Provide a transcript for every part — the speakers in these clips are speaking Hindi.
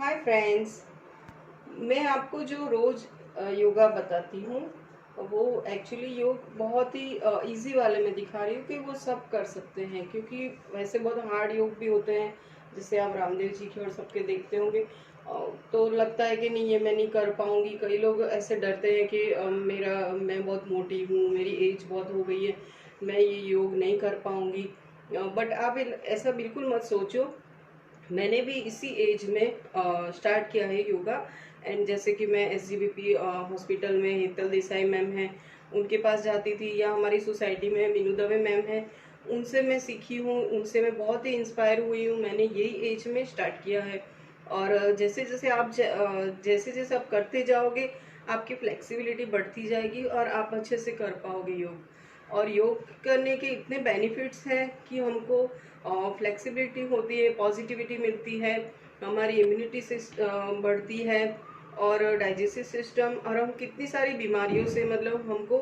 Hi friends. मैं आपको जो रोज़ योगा बताती हूँ वो एक्चुअली योग बहुत ही इजी वाले में दिखा रही हूँ कि वो सब कर सकते हैं, क्योंकि वैसे बहुत हार्ड योग भी होते हैं जैसे आप रामदेव जी के और सबके देखते होंगे। तो लगता है कि नहीं, ये मैं नहीं कर पाऊँगी। कई लोग ऐसे डरते हैं कि मैं बहुत मोटी हूँ, मेरी एज बहुत हो गई है, मैं ये योग नहीं कर पाऊँगी। बट आप ऐसा बिल्कुल मत सोचो। मैंने भी इसी एज में स्टार्ट किया है योगा। एंड जैसे कि मैं SGBP हॉस्पिटल में हेतल देसाई मैम हैं, उनके पास जाती थी, या हमारी सोसाइटी में मीनू दवे मैम हैं, उनसे मैं सीखी हूँ, उनसे मैं बहुत ही इंस्पायर हुई हूँ। मैंने यही एज में स्टार्ट किया है। और जैसे जैसे आप करते जाओगे आपकी फ्लेक्सिबिलिटी बढ़ती जाएगी और आप अच्छे से कर पाओगे योग। और योग करने के इतने बेनिफिट्स हैं कि हमको फ्लेक्सिबिलिटी होती है, पॉजिटिविटी मिलती है, हमारी इम्यूनिटी बढ़ती है, और डाइजेस्टिव सिस्टम, और हम कितनी सारी बीमारियों से मतलब हमको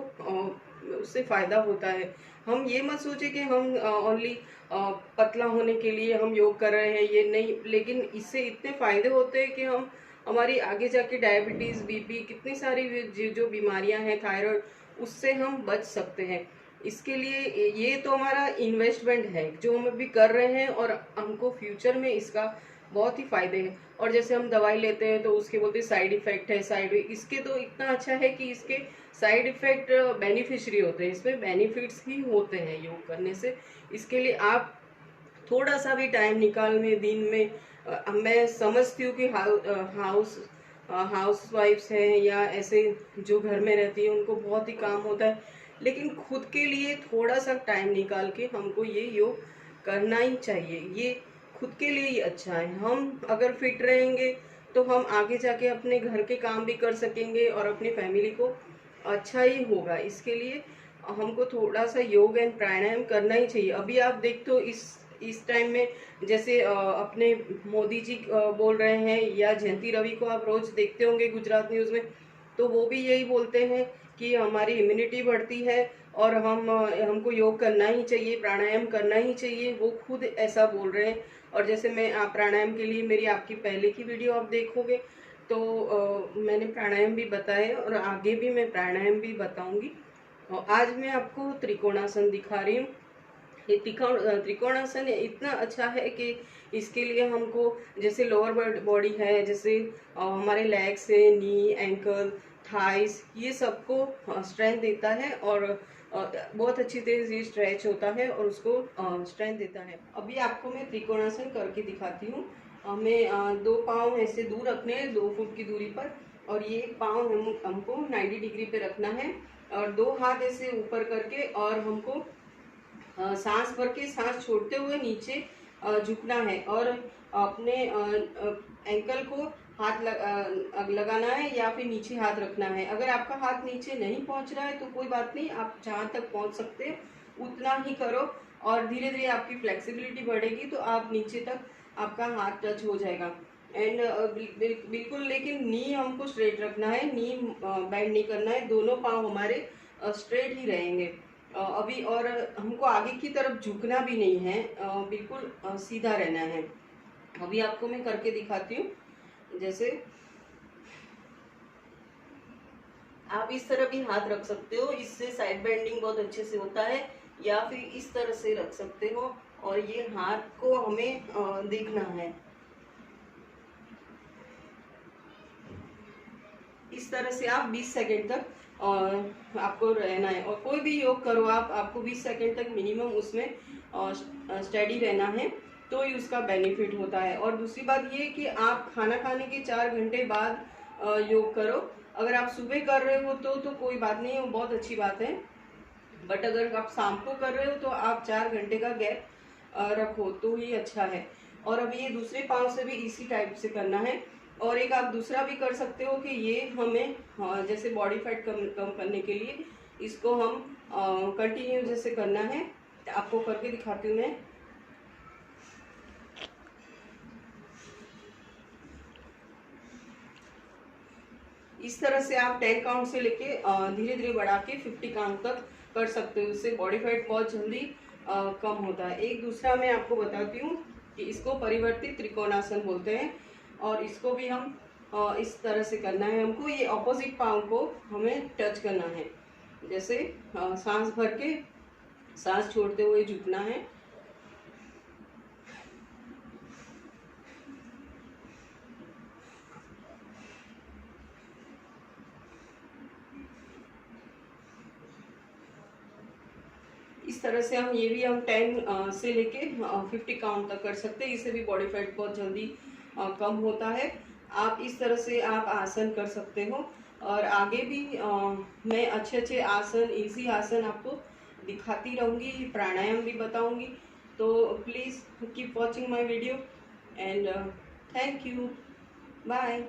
उससे फ़ायदा होता है। हम ये मत सोचे कि हम ओनली पतला होने के लिए हम योग कर रहे हैं, ये नहीं, लेकिन इससे इतने फ़ायदे होते हैं कि हम हमारी आगे जाके डायबिटीज़, BP, कितनी सारी जो बीमारियां हैं, थायराइड, उससे हम बच सकते हैं। इसके लिए ये तो हमारा इन्वेस्टमेंट है जो हम अभी कर रहे हैं, और हमको फ्यूचर में इसका बहुत ही फायदे हैं। और जैसे हम दवाई लेते हैं तो उसके बोलते साइड इफेक्ट है, इसके तो इतना अच्छा है कि इसके साइड इफेक्ट बेनिफिशियरी होते हैं, इसमें बेनिफिट्स ही होते हैं योग करने से। इसके लिए आप थोड़ा सा भी टाइम निकाल में दिन में मैं समझती हूँ कि हाउस वाइफ्स हैं या ऐसे जो घर में रहती हैं उनको बहुत ही काम होता है, लेकिन खुद के लिए थोड़ा सा टाइम निकाल के हमको ये योग करना ही चाहिए। ये खुद के लिए ही अच्छा है। हम अगर फिट रहेंगे तो हम आगे जाके अपने घर के काम भी कर सकेंगे और अपनी फैमिली को अच्छा ही होगा। इसके लिए हमको थोड़ा सा योग एंड प्राणायाम करना ही चाहिए। अभी आप देखते हो इस टाइम में, जैसे अपने मोदी जी बोल रहे हैं, या जयंती रवि को आप रोज देखते होंगे गुजरात न्यूज में, तो वो भी यही बोलते हैं कि हमारी इम्यूनिटी बढ़ती है और हमको योग करना ही चाहिए, प्राणायाम करना ही चाहिए। वो खुद ऐसा बोल रहे हैं। और जैसे मैं प्राणायाम के लिए मेरी आपकी पहले की वीडियो आप देखोगे तो मैंने प्राणायाम भी बताए और आगे भी मैं प्राणायाम भी बताऊंगी। और आज मैं आपको त्रिकोणासन दिखा रही हूँ। ये त्रिकोणासन इतना अच्छा है कि इसके लिए हमको, जैसे लोअर बॉडी है, जैसे हमारे लेग्स है, नी, एंकल, थाइस, ये सबको स्ट्रेंथ देता है, और बहुत अच्छी तरह से स्ट्रेच होता है और उसको स्ट्रेंथ देता है। अभी आपको मैं त्रिकोणासन करके दिखाती हूँ। हमें दो पाँव ऐसे दूर रखने हैं, 2 फुट की दूरी पर, और ये एक पाँव हमको 90 डिग्री पे रखना है, और दो हाथ ऐसे ऊपर करके, और हमको सांस भर के सांस छोड़ते हुए नीचे झुकना है, और अपने एंकल को लगाना है या फिर नीचे हाथ रखना है। अगर आपका हाथ नीचे नहीं पहुंच रहा है तो कोई बात नहीं, आप जहां तक पहुंच सकते हैं उतना ही करो, और धीरे धीरे आपकी फ्लेक्सिबिलिटी बढ़ेगी तो आप नीचे तक आपका हाथ टच हो जाएगा। एंड बिल्कुल, लेकिन नी हमको स्ट्रेट रखना है, नी बेंड नहीं करना है, दोनों पाँव हमारे स्ट्रेट ही रहेंगे अभी। और हमको आगे की तरफ झुकना भी नहीं है, बिल्कुल सीधा रहना है। अभी आपको मैं करके दिखाती हूँ। जैसे आप इस तरह भी हाथ रख सकते हो, इससे साइड बेंडिंग बहुत अच्छे से होता है, या फिर इस तरह से रख सकते हो, और ये हाथ को हमें देखना है। इस तरह से आप 20 सेकंड तक आपको रहना है। और कोई भी योग करो आपको 20 सेकंड तक मिनिमम उसमें स्टेडी रहना है, तो ही उसका बेनिफिट होता है। और दूसरी बात ये कि आप खाना खाने के 4 घंटे बाद योग करो। अगर आप सुबह कर रहे हो तो कोई बात नहीं है, वो बहुत अच्छी बात है। बट अगर आप शाम को कर रहे हो तो आप 4 घंटे का गैप रखो तो ही अच्छा है। और अभी ये दूसरे पाँव से भी इसी टाइप से करना है। और एक आप दूसरा भी कर सकते हो कि ये हमें जैसे बॉडी फैट कम करने के लिए इसको हम कंटिन्यू जैसे करना है। आपको करके दिखाती हूँ मैं। इस तरह से आप 10 काउंट से लेके धीरे धीरे बढ़ा के 50 काउंट तक कर सकते हो। इससे बॉडी फैट बहुत जल्दी कम होता है। एक दूसरा मैं आपको बताती हूँ कि इसको परिवर्तित त्रिकोणासन बोलते हैं। और इसको भी हम इस तरह से करना है हमको। ये ऑपोजिट पाँव को हमें टच करना है, जैसे सांस भर के सांस छोड़ते हुए झुकना है। इस तरह से हम ये भी हम 10 से लेके 50 काउंट तक कर सकते हैं। इससे भी बॉडी फैट बहुत जल्दी कम होता है। आप इस तरह से आप आसन कर सकते हो। और आगे भी मैं अच्छे अच्छे आसन, इजी आसन आपको दिखाती रहूँगी, प्राणायाम भी बताऊँगी। तो please keep watching my video and thank you, bye.